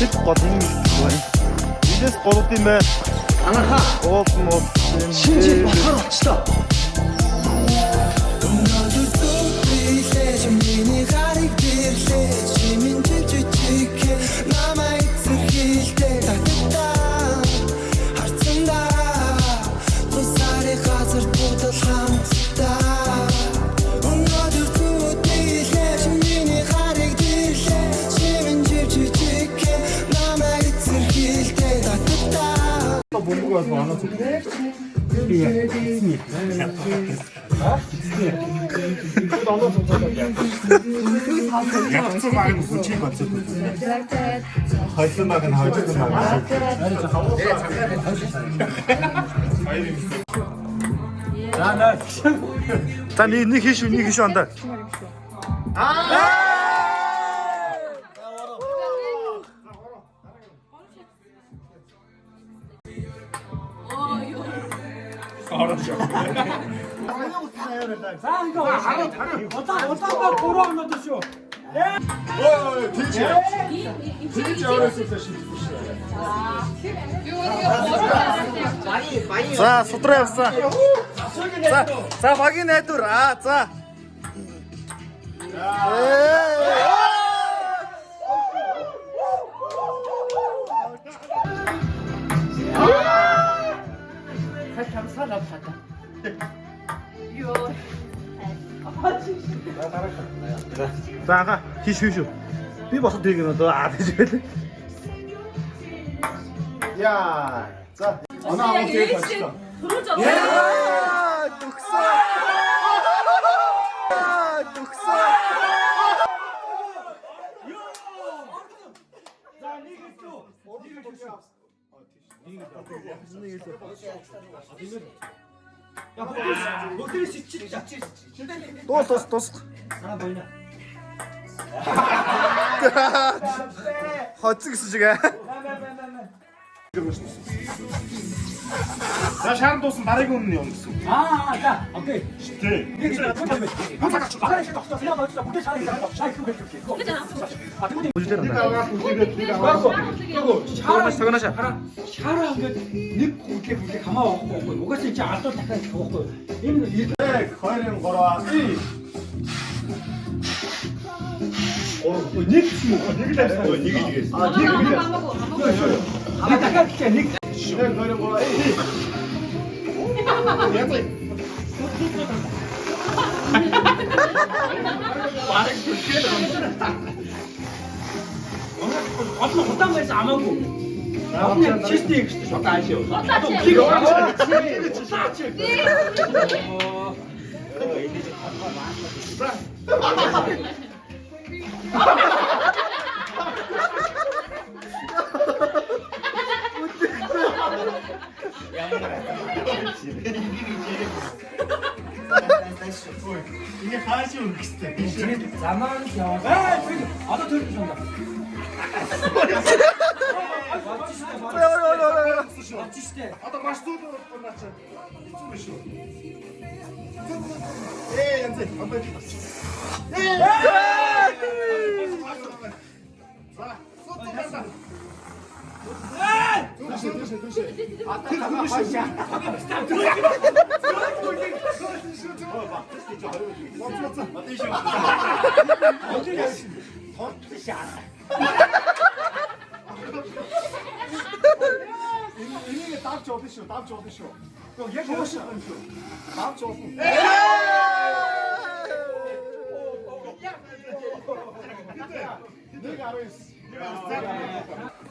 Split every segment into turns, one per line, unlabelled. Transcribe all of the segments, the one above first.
хэд гол юм байна. Бидээс голд юм бай.
Анахаа.
Оос.
Шинжил болохоор очлоо.
Бомбог бас манай зүг. Ягцсан баг нь хүчийг бодсоо. Хайлсан баг нь хойжсон баг. За нэг хийш ондоо.
Удаанаар 3 хоноод шүү.
Тэгж яваасаа шийдсэн шүү. За, судраа явсан. За, багийн найдвар. За. За хийш. Би босод тийг нөө гэж байлаа. Яа. За. Анаа аваад явчихлаа. Яа, төгсөө.
За нэг илүү. Я бүгдээ сичиж.
Тус.
Аа боёна.
Хоцсон гэсэн шиг аа. За шаарн дуусан дараагийн үнэн юм гэсэн.
За окей.
Тий.
Нэг зүйл бодсон байх. Багаж тогтоо филм бодсон. Бүгдээ шаарыг шайх юм гэж. Шаараа ингээд нэг хүлээ хамаа байхгүй. Угаасаа чи алдуул дахиад байхгүй. Энэ
2-3 нэг ч юм уу? Нэг л авсан. Нэг л игээсэн. Нэг л.
хамаа дахиад чи нэг
2-3 Янзай. Бараг түлхэл юм.
Одлоо удаан байсан амаагүй. Одны чистий гэж шууд аашаа. Плиг
이게 하시 울겠대.
zaman яваа. Одоо төрсөн юм байна. Очиштэй.
Одоо маш зүг болчихно чи. Хэцүү биш үү? Янзай, амбай. За, сутгаарна. Түш. Энийг давж болно шүү. Яг ууш юм шүү. Давж болно. Нэг 19.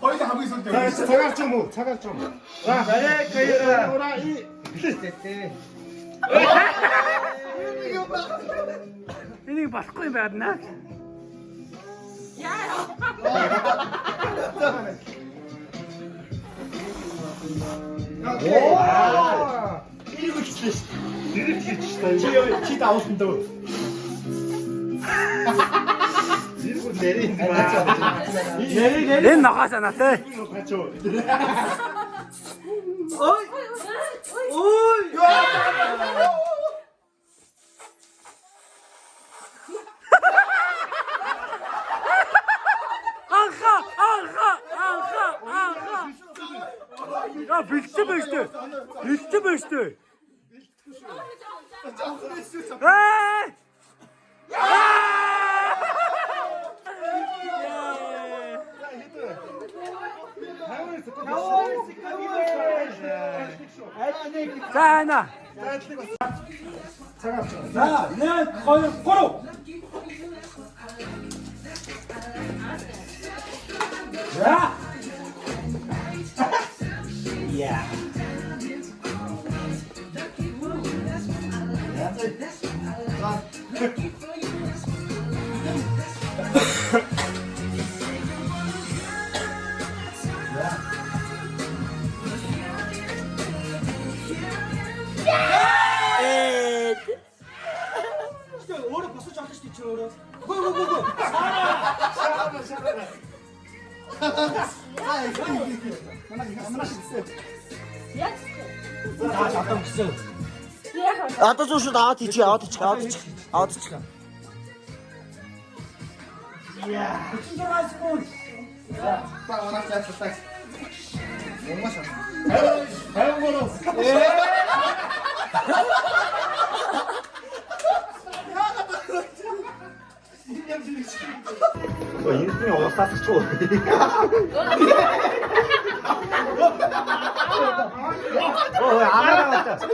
Хоёул хамгийн сүлд. Цагаар ч юм уу? За,
энийг болохгүй юм байна.
이거 기대. Чи давсан дөө. Зэрэг нэрийн
Энэ ногоосаа натай. Ой. Анха. üstü. Üstü.
Canlı
Ay! 자, 하나. 자, 네, 거의 고로. 자. 이야. 오래 벌써 잡을 수도 있지, 오래. 고. 자, 잠깐 있어.
啊，这就是的，提起，提起。
이야, 진짜 맛있고.
배운 거는
인생이 어디서 쌌어 줘. 안 나갔다.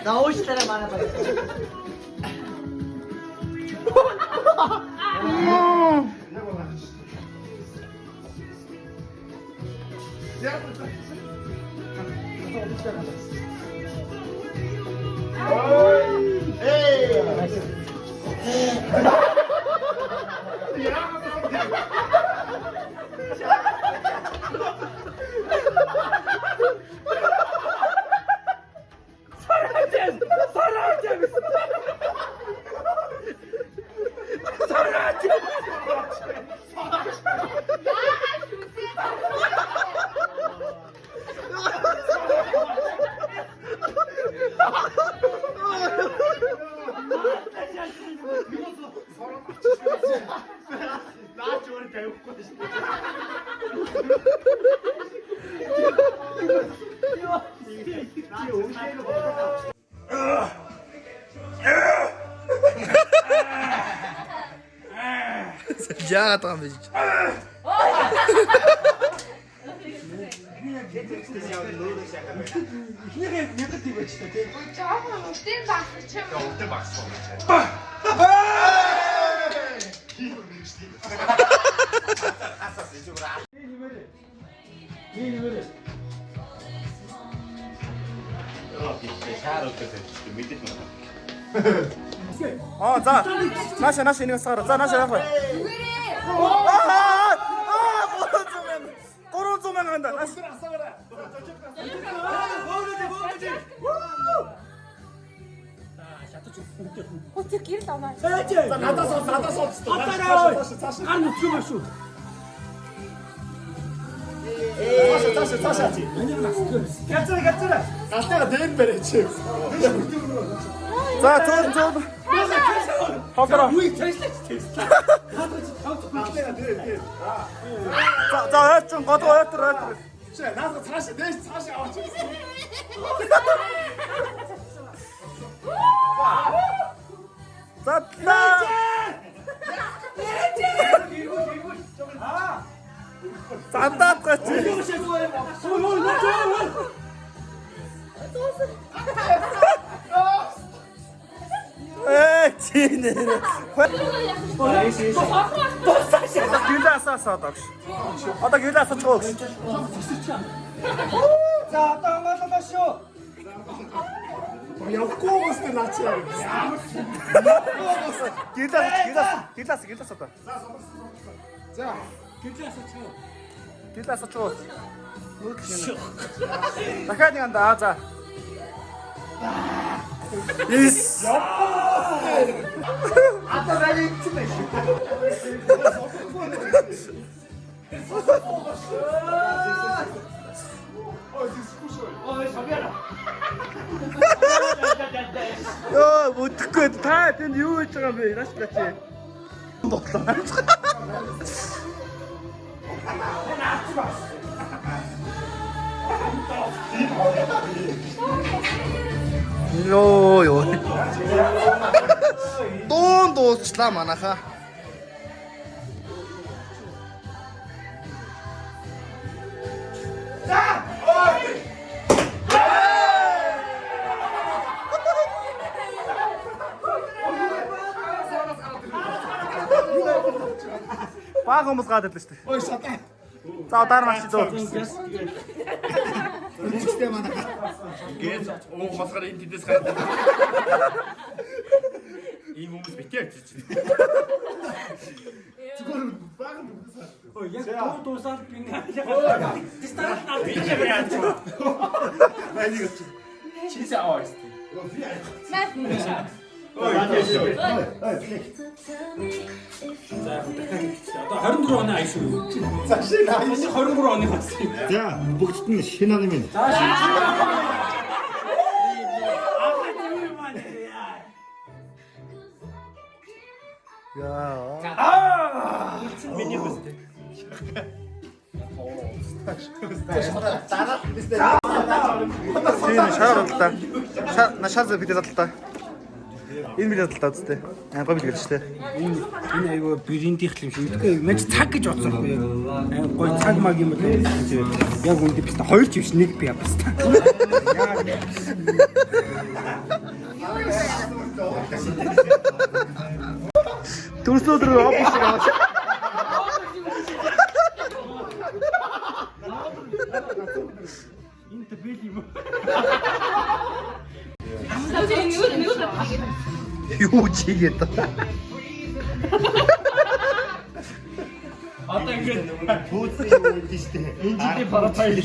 나오시더라 많아. 야, 잠깐만 진짜.
자, 나시 이거 싸라. 자, 나시 해봐. 꼬로 조명 한다. 나시.
어떻게 이렇게 안
자야지.
나다 서.
아따라. 아니, 죽어 수.
다시 하지.
갔잖아.
때가 내일 배래 지금. 자, 좀. 하더라.
우리 됐어.
자, 좀 가도 했더라. 나도 다시 아왔지. 자, 짠다 같지. 에이, 지네는. Gülden sağ tak. Ata gülden sağ çok.
자, 땅 마시오.
야, 꼬부스 나치. 길다 썼다. 자, 길다 썼 줘. 나 가야 된다. 자. 이스. 아따 나이 치네. 야, 뭐 듣고 다 된 이유 있잖아, 왜 이러시 같지?
боллоо. Йоо. Дуусчлаа манайхаа. Бага хүмүүс гад ирлээ шүү дээ.
Ой сатаа.
За удаар маш зөө.
Үнэтэй манай.
Гээс оо масгара энэ тэдэс гараад. Ийм хүмүүс битээ авчиж байна.
Зүгээр баг хүмүүс.
Ой, яг дуусаад би ингээд. Дистарт наа.
Битээ яач.
Байныг ч.
Чисэн аваа шүү.
Ой.
Одоо 24 оны аяш шүү.
Цаашаа наа.
23 оны болсон.
За бүгд нь шинэ ном юм.
Яа.
Миний хүстэй.
Тийм шаардлаа. Нашааз бид задлаа. Энэ бид задлаа үстэй. Гой бид гэлжтэй.
Энэ айгүй брендийнх юм шиг. Үгүй мэж цаг гэж бодсон байхгүй яг. Гой цаг маг юм бол яг үндэ биш та хоёр ч биш нэг би бас та.
Төрсөдөр опус шиг аваад.
Энэ тэбэл юм.
Юу чигээд та.
Одоо ингээд
Бүүцээ юу гэдэг штэ.
энэ жилийн парапайл.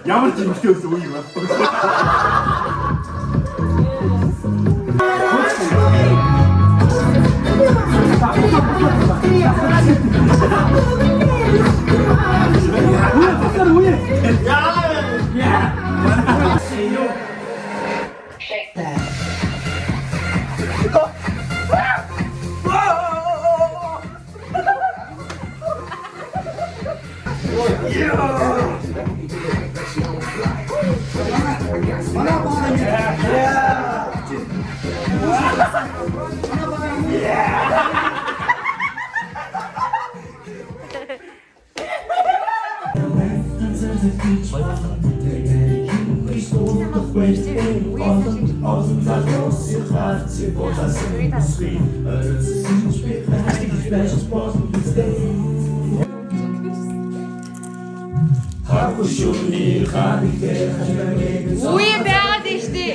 Ямар ч юмштэй өсөө үе ба.
Үе байгаад штий.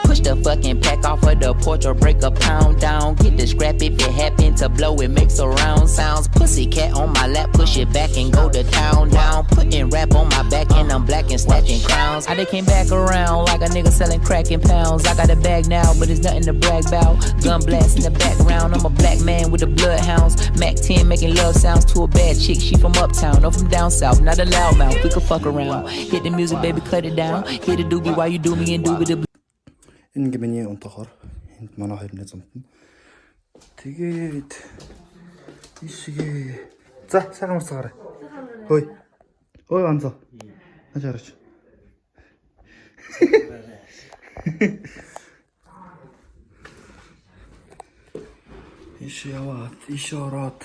Push the a fucking pack off of the porch or break a pound down. Get the scrap if it happen to blow, it makes a round sounds. Pussy cat on my lap, push it back and go to town down. Putting rap on my back and I'm black and snatching crowns. I done came back around like a nigga selling crack in pounds. I got a bag now, but it's nothing to brag about. Gun blast in the background, I'm a black man with the bloodhounds. Mac 10 making love sounds to a bad chick, she from uptown, no from down south, not a loudmouth, we could fuck around. Hit the music, baby, cut it down. Hit the doobie while you do me and do it.
Энэ ингээ миний унтахаар энд манай хоёр нэ зомтно. Тэгээд ишгээ. За, сайхан марцгаарай. Хөөе. Ой анзаа. Ажаарч. Иш яваад, иш ороод.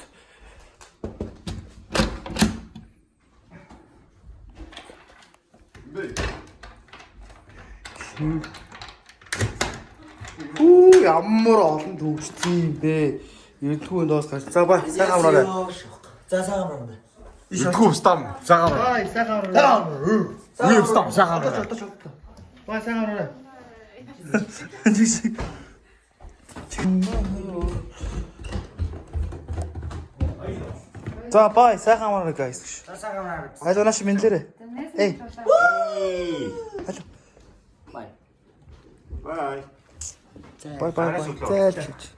Ямар олон төвчсөн юм бэ? Эрдгүү доос гарч. За бай, сайхан амраарай.
За сайхан амраарай.
Итгүү стам. Цагаан.
Бай, сайхан амраарай.
Үе стам цагаан.
Бай, сайхан амраарай. За бай, сайхан амраарай guys. За сайхан амраарай. Аль унаш минлэрэ. Эй. Аль. Бай.
Bye.
Bye bye bye. Зайлж.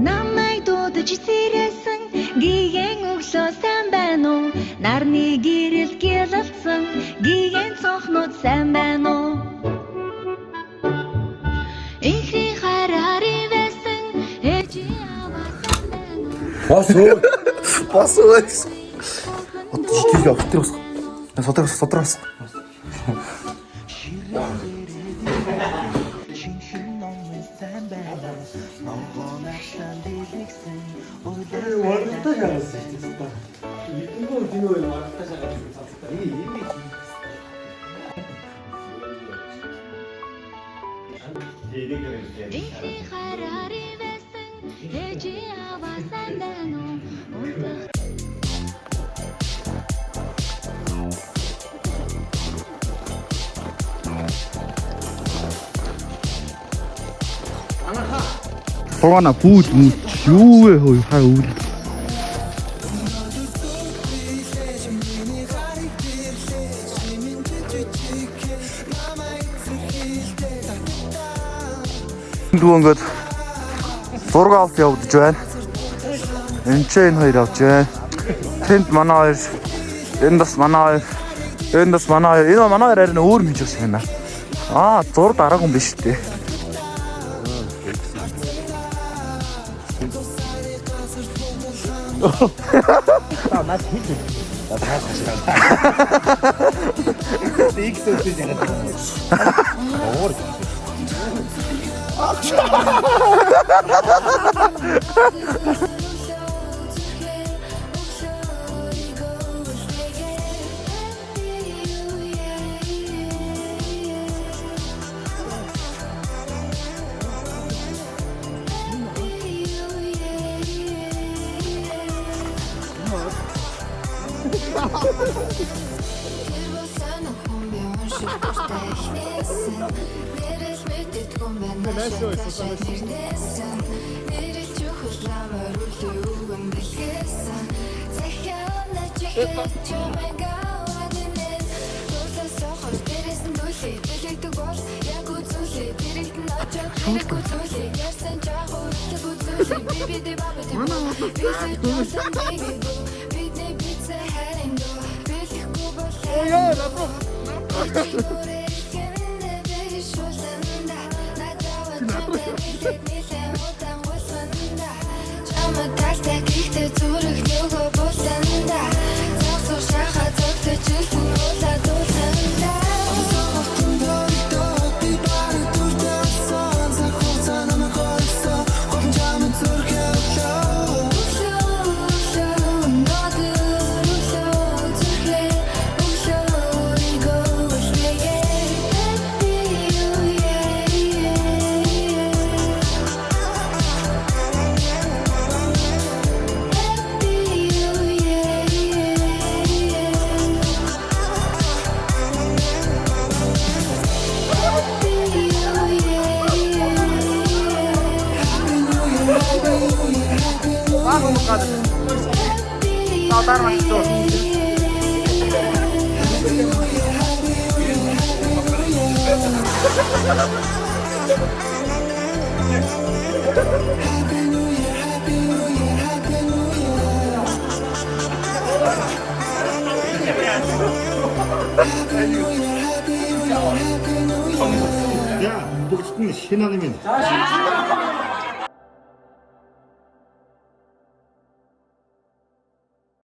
Намайг дуудаж сэрээсэн гиген өглөө сайн байна уу? Нарны гэрэл гялалцсан гиген цонхнууд сайн байна уу? Ихний хараари байсан ээжи аваа сайн байна уу?
Бас ой. Отчиг автрос. Содрос.
Ихний хараари байсан ээжи аваа сайн байна уу?
Хогана пүүл юу вэ хой хаа үл. Дүнгээд зураг авалт явагдаж байна. Энд ч энэ хоёр авч байна. Тэнд манай хоёр, энд бас манай хоёр, энд бас манай хоёр. Энэ манай хоёр харин өөр мэж ус байна. Зур дараагүй юм биш үү?
야, 먹고 싶은 게 신나면.